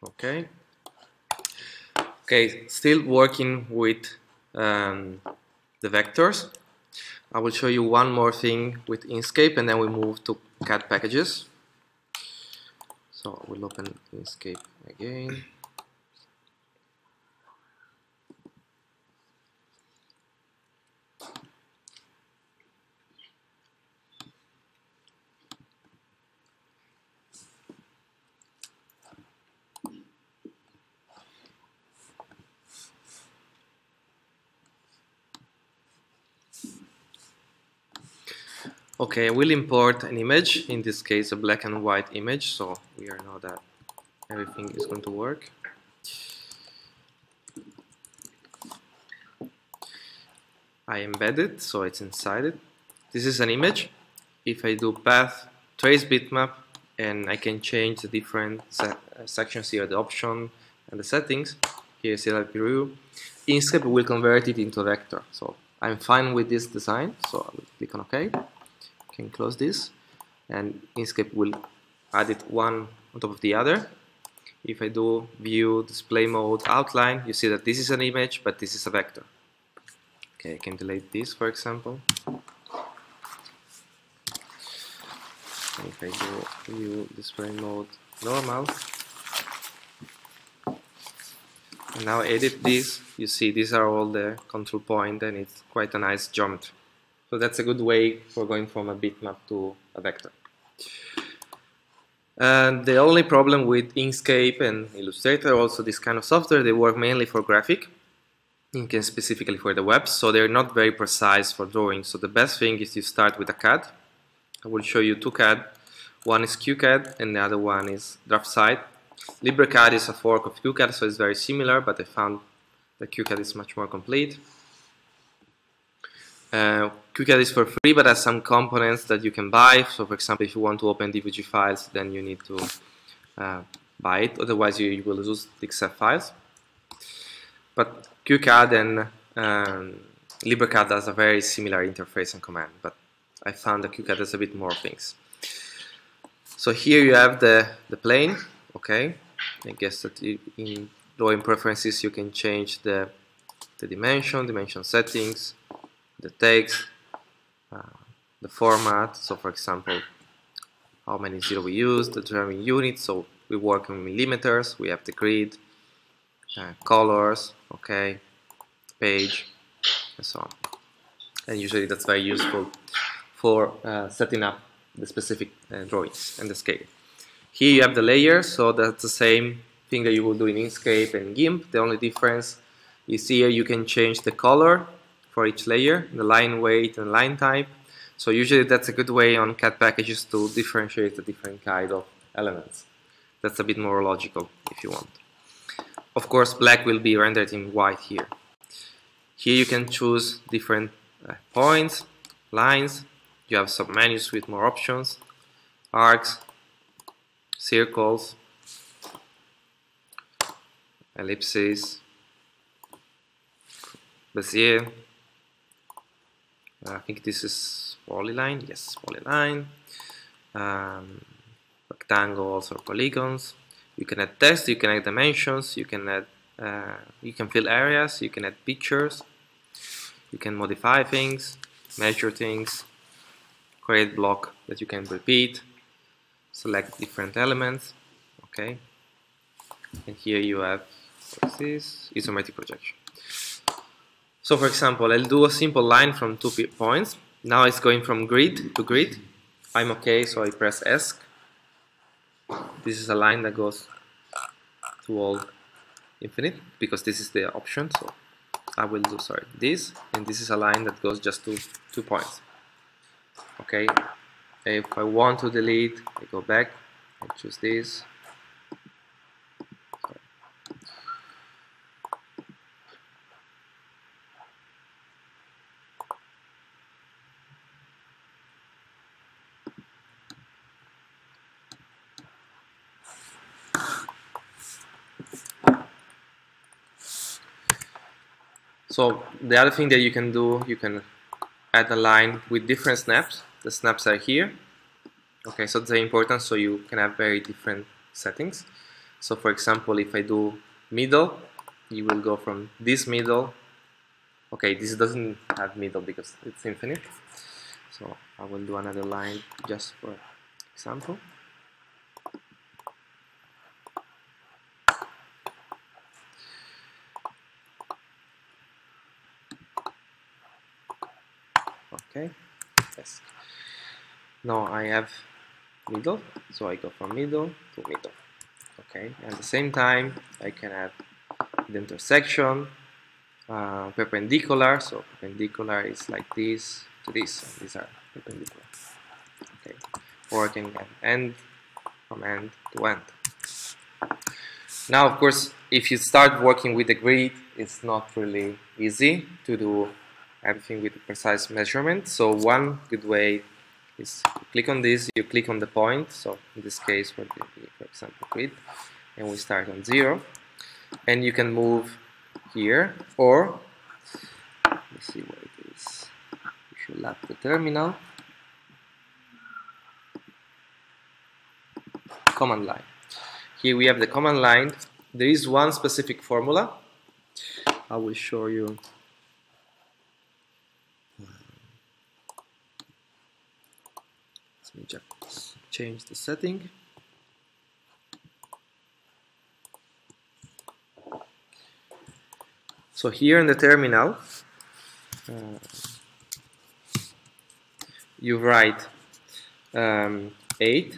Okay. Okay, still working with the vectors. I will show you one more thing with Inkscape and then we move to CAD packages. So I will open Inkscape again. Okay, I will import an image, in this case a black and white image, so we know that everything is going to work. I embed it, so it's inside it. This is an image. If I do path, trace bitmap, and I can change the different sections here, the option and the settings. Here is the preview. Inkscape will convert it into a vector. So I'm fine with this design, so I will click on OK. I can close this, and Inkscape will add it one on top of the other. If I do view, display mode, outline, you see that this is an image, but this is a vector. Okay, I can delete this, for example. And if I do view, display mode, normal, and now edit this, you see these are all the control points, and it's quite a nice geometry. So that's a good way for going from a bitmap to a vector. And the only problem with Inkscape and Illustrator, also this kind of software, they work mainly for graphic, and specifically for the web, so they're not very precise for drawing. So the best thing is you start with a CAD. I will show you two CAD. One is QCAD and the other one is DraftSight. LibreCAD is a fork of QCAD, so it's very similar, but I found that QCAD is much more complete. QCAD is for free, but has some components that you can buy. So for example, if you want to open DVG files, then you need to buy it, otherwise you will lose the XF files. But QCAD and LibreCAD has a very similar interface and command, but I found that QCAD has a bit more things. So here you have the plane. Okay, I guess that in drawing preferences you can change the dimension settings, the text, the format. So for example, how many zero we use, the drawing unit, so we work in millimeters, we have the grid, colors, okay, page, and so on. And usually that's very useful for setting up the specific drawings and the scale. Here you have the layers, so that's the same thing that you will do in Inkscape and GIMP. The only difference is here you can change the color for each layer, the line weight and line type. So usually that's a good way on CAD packages to differentiate the different kind of elements. That's a bit more logical if you want. Of course, black will be rendered in white here. Here you can choose different points, lines. You have some menus with more options, arcs, circles, ellipses, Bezier. I think this is polyline. Yes, polyline. Rectangles or polygons. You can add text, you can add dimensions, you can add, you can fill areas, you can add pictures, you can modify things, measure things, create block that you can repeat, select different elements. Okay, and here you have what's this isometric projection. So for example, I'll do a simple line from 2 points. Now it's going from grid to grid. I'm okay, so I press ESC. This is a line that goes to all infinite because this is the option. So I will do this, and this is a line that goes just to 2 points. Okay, if I want to delete, I go back, I choose this. So the other thing that you can do, you can add a line with different snaps. The snaps are here. Okay, so it's very important, so you can have very different settings. So for example, if I do middle, you will go from this middle. Okay, this doesn't have middle because it's infinite. So I will do another line just for example. Okay, yes. Now I have middle, so I go from middle to middle. Okay, and at the same time I can add the intersection, perpendicular. So perpendicular is like this to this. And these are perpendicular. Okay, or I can add end from end to end. Now, of course, if you start working with the grid, it's not really easy to do everything with precise measurement. So one good way is you click on this, you click on the point. So in this case, would be, for example, grid, and we start on 0. And you can move here, or let's see where it is. You should lap the terminal. Command line. Here we have the command line. There is one specific formula. I will show you. Let me just change the setting. So here in the terminal, you write 8.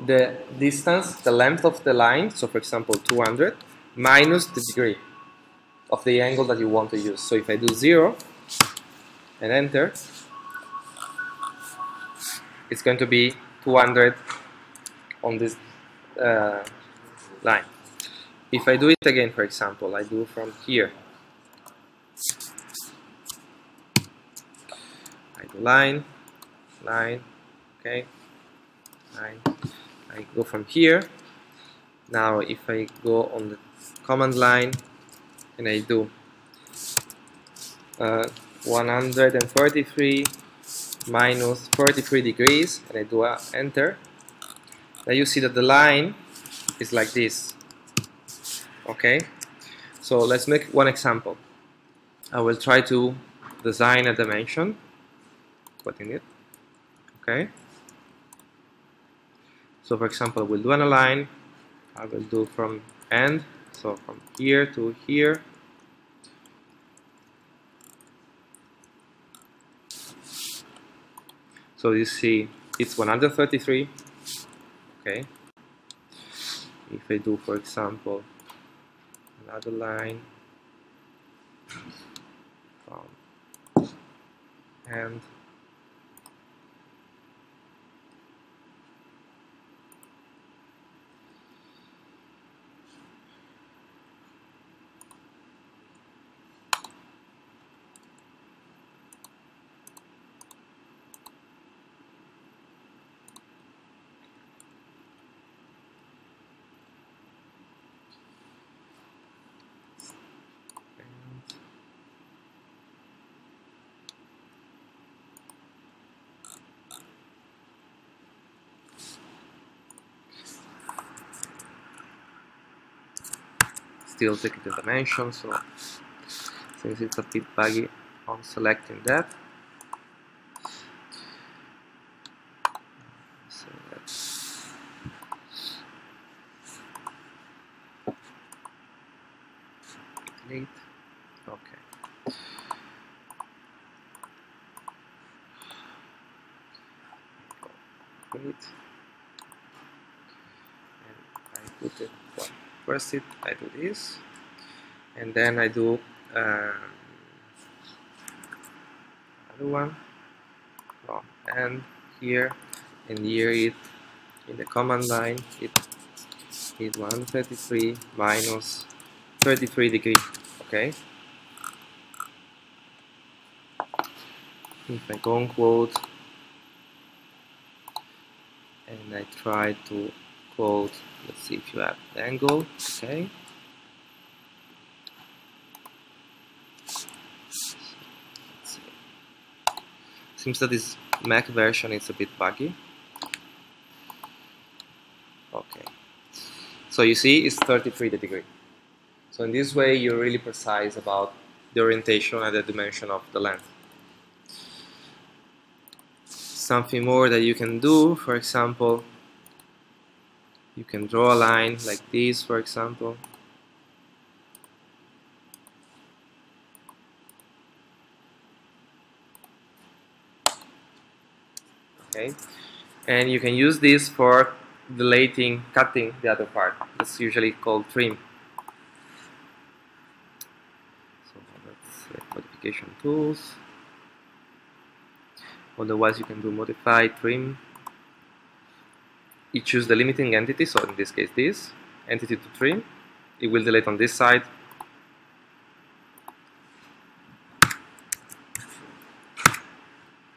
The distance, the length of the line, so for example 200, minus the degree of the angle that you want to use. So if I do 0 and enter, it's going to be 200 on this line. If I do it again, for example, I do from here. I do line, okay, line. I go from here. Now if I go on the command line and I do 133 minus 43 degrees and I do enter, now you see that the line is like this. Okay, so let's make one example. I will try to design a dimension, putting it. Okay, so for example, we'll do a line. I will do from end, so from here to here. So you see it's 133. Okay, if I do, for example, another line from end, still taking the dimension, so since it's a bit buggy on selecting that, so let's delete. Okay, delete, and I put it one. First I do this, and then I do another one from end here, and here it in the command line it is 133 minus 33 degrees. Okay, if I go on quote and I try to quote, let's see if you have the angle. Okay, so let's see. Seems that this Mac version is a bit buggy. Okay, So you see it's 33 degrees. So in this way you're really precise about the orientation and the dimension of the length. Something more that you can do, for example, you can draw a line like this, for example. Okay, and you can use this for deleting, cutting the other part. That's usually called trim. So let's modification tools. Otherwise, you can do modify, trim. You choose the limiting entity, so in this case, this entity to trim. It will delete on this side.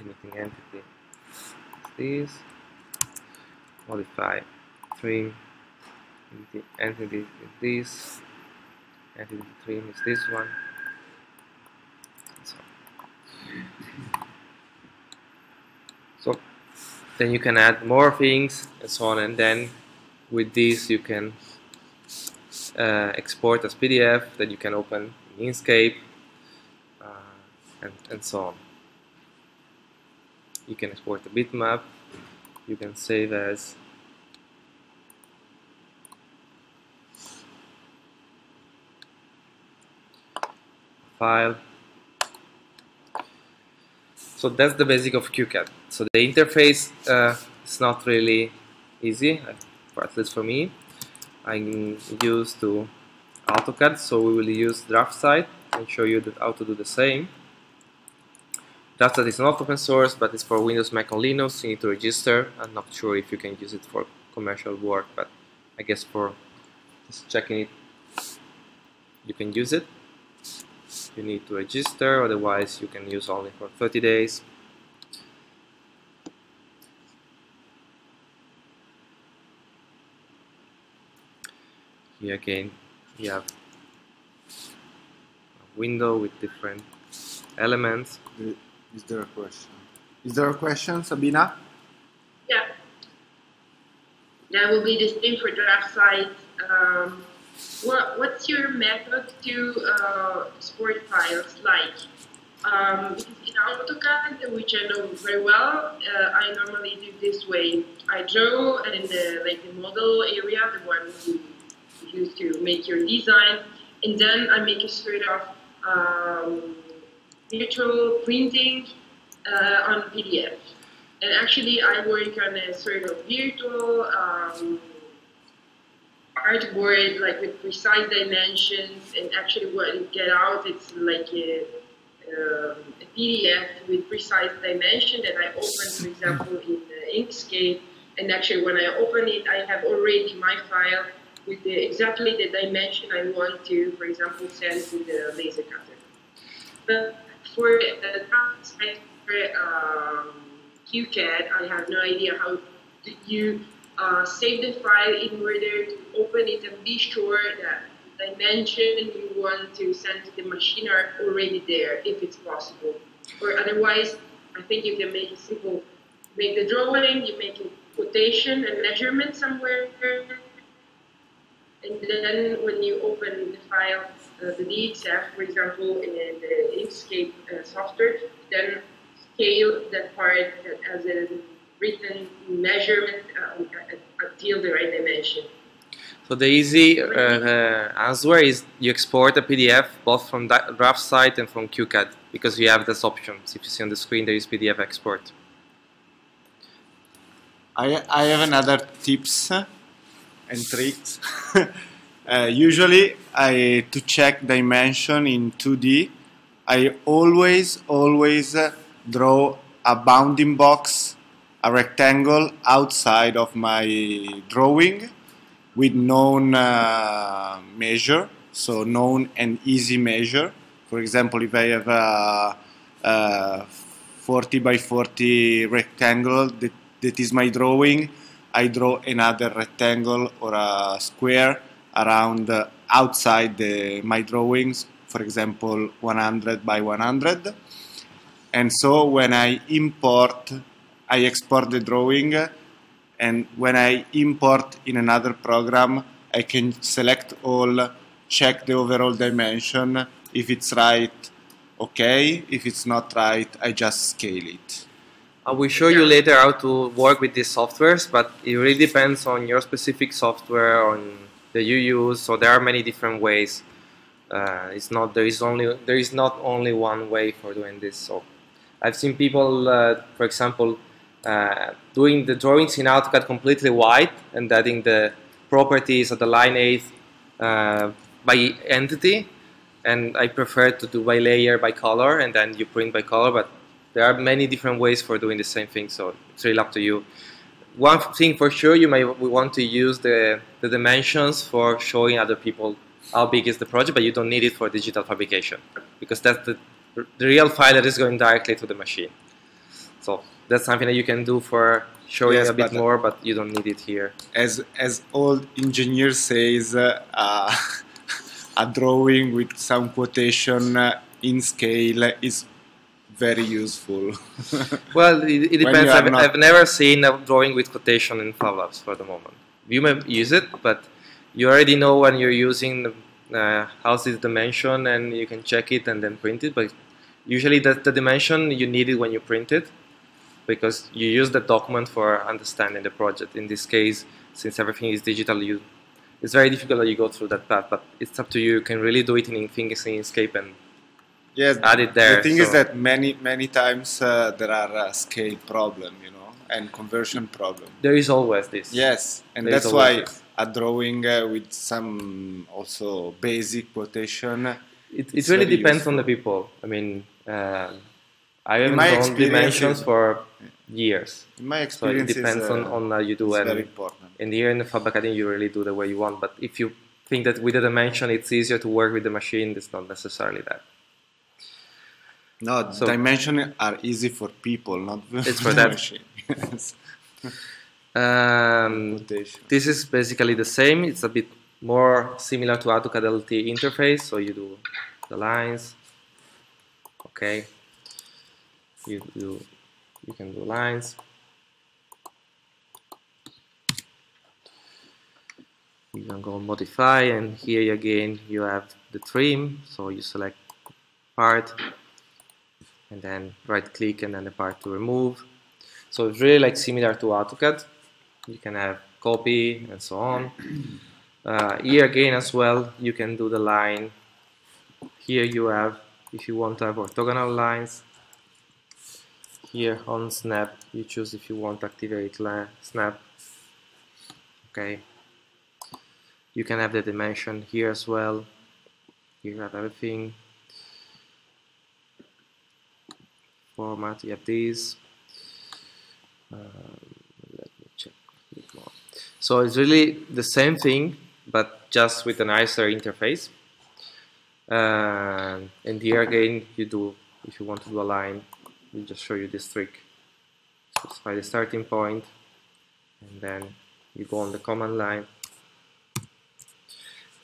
Limiting entity is this. Modify, trim. Entity is this. Entity to trim is this one. So then you can add more things and so on, and then with this you can export as PDF that you can open in Inkscape and so on. You can export a bitmap, you can save as file. So that's the basic of CAD. So the interface is not really easy, at least for me. I'm used to AutoCAD, so we will use DraftSide and show you how to do the same. DraftSide is not open source, but it's for Windows, Mac, and Linux. You need to register. I'm not sure if you can use it for commercial work, but I guess for just checking it, you can use it. You need to register, otherwise you can use only for 30 days. Here again, you have a window with different elements. Is there a question? Is there a question, Sabina? Yeah. That will be the same for DraftSide. What's your method to export files like? Because in AutoCAD, which I know very well, I normally do this way. I draw in the model area, the one you use to make your design, and then I make a sort of virtual printing on PDF. And actually, I work on a sort of virtual artboard, like with precise dimensions, and actually what you get out, it's like a PDF with precise dimension that I open, for example, in Inkscape, and actually when I open it, I have already my file with exactly the dimension I want to, for example, send to the laser cutter. But for the CAD, I have no idea how do you save the file in order to open it and be sure that the dimension you want to send to the machine are already there, if it's possible. Or otherwise, I think you can make it simple. Make the drawing, you make a quotation and measurement somewhere, and then when you open the file, the DXF, for example, in the Inkscape software, then scale that part as a written measurement until the right dimension. So the easy answer is you export a PDF both from DraftSide and from CAD, because you have this option. If you see on the screen, there is PDF export. I have another tips and tricks. Usually, to check dimension in 2D, I always draw a bounding box, a rectangle outside of my drawing with known measure, so known and easy measure. For example, if I have a 40 by 40 rectangle that is my drawing, I draw another rectangle or a square around outside my drawings, for example 100 by 100. And so when I import, I export the drawing, and when I import in another program, I can select all, check the overall dimension. If it's right, okay. If it's not right, I just scale it. I will show you later how to work with these softwares, but it really depends on your specific software that you use. So there are many different ways. There is not only one way for doing this. So I've seen people, for example, doing the drawings in AutoCAD completely white and adding the properties of the line height by entity, and I prefer to do by layer, by color, and then you print by color. But there are many different ways for doing the same thing, so it's really up to you. One thing for sure, you may want to use the dimensions for showing other people how big is the project, but you don't need it for digital fabrication, because that's the real file that is going directly to the machine. So that's something that you can do for showing a bit more, but you don't need it here. As old engineer says, a drawing with some quotation in scale is very useful. Well, it depends. I've never seen a drawing with quotation in Fab Labs for the moment. You may use it, but you already know when you're using how's this dimension, and you can check it and then print it. But usually the dimension, you need it when you print it, because you use the document for understanding the project. In this case, since everything is digital, it's very difficult that you go through that path, but it's up to you. You can really do it in Inkscape and add it there. The thing is that many times there are scale problem, you know, and conversion problem. There is always this. Yes, and that's why a drawing with some also basic quotation. It really depends on the people. I mean, I haven't drawn dimensions for years. In my experience, so it depends on how you do it. Very important. And here in the Fab Academy, you really do the way you want. But if you think that with the dimension it's easier to work with the machine, it's not necessarily that. No, dimensions are easy for people, not it's for that machine. Yes. This is basically the same. It's a bit more similar to AutoCAD LT interface. So you do the lines. Okay. You can do lines. You can go modify, and here again you have the trim. So you select part, and then right click, and then the part to remove. So it's really like similar to AutoCAD. You can have copy and so on. Here again as well, you can do the line. Here you have, if you want to have orthogonal lines. Here on snap, you choose if you want to activate snap. Okay. You can have the dimension here as well. Here you have everything. Format, you have these. Let me check a bit more. So it's really the same thing, but just with a nicer interface. And here again, you do, if you want to do a line, we'll just show you this trick. Specify the starting point, and then you go on the command line,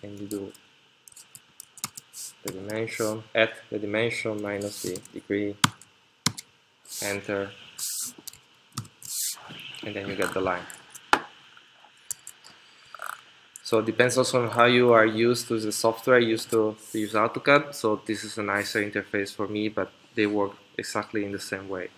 and you do the dimension, add the dimension minus the degree, enter, and then you get the line. So it depends also on how you are used to the software. I used to use AutoCAD, so this is a nicer interface for me, but they work exactly in the same way.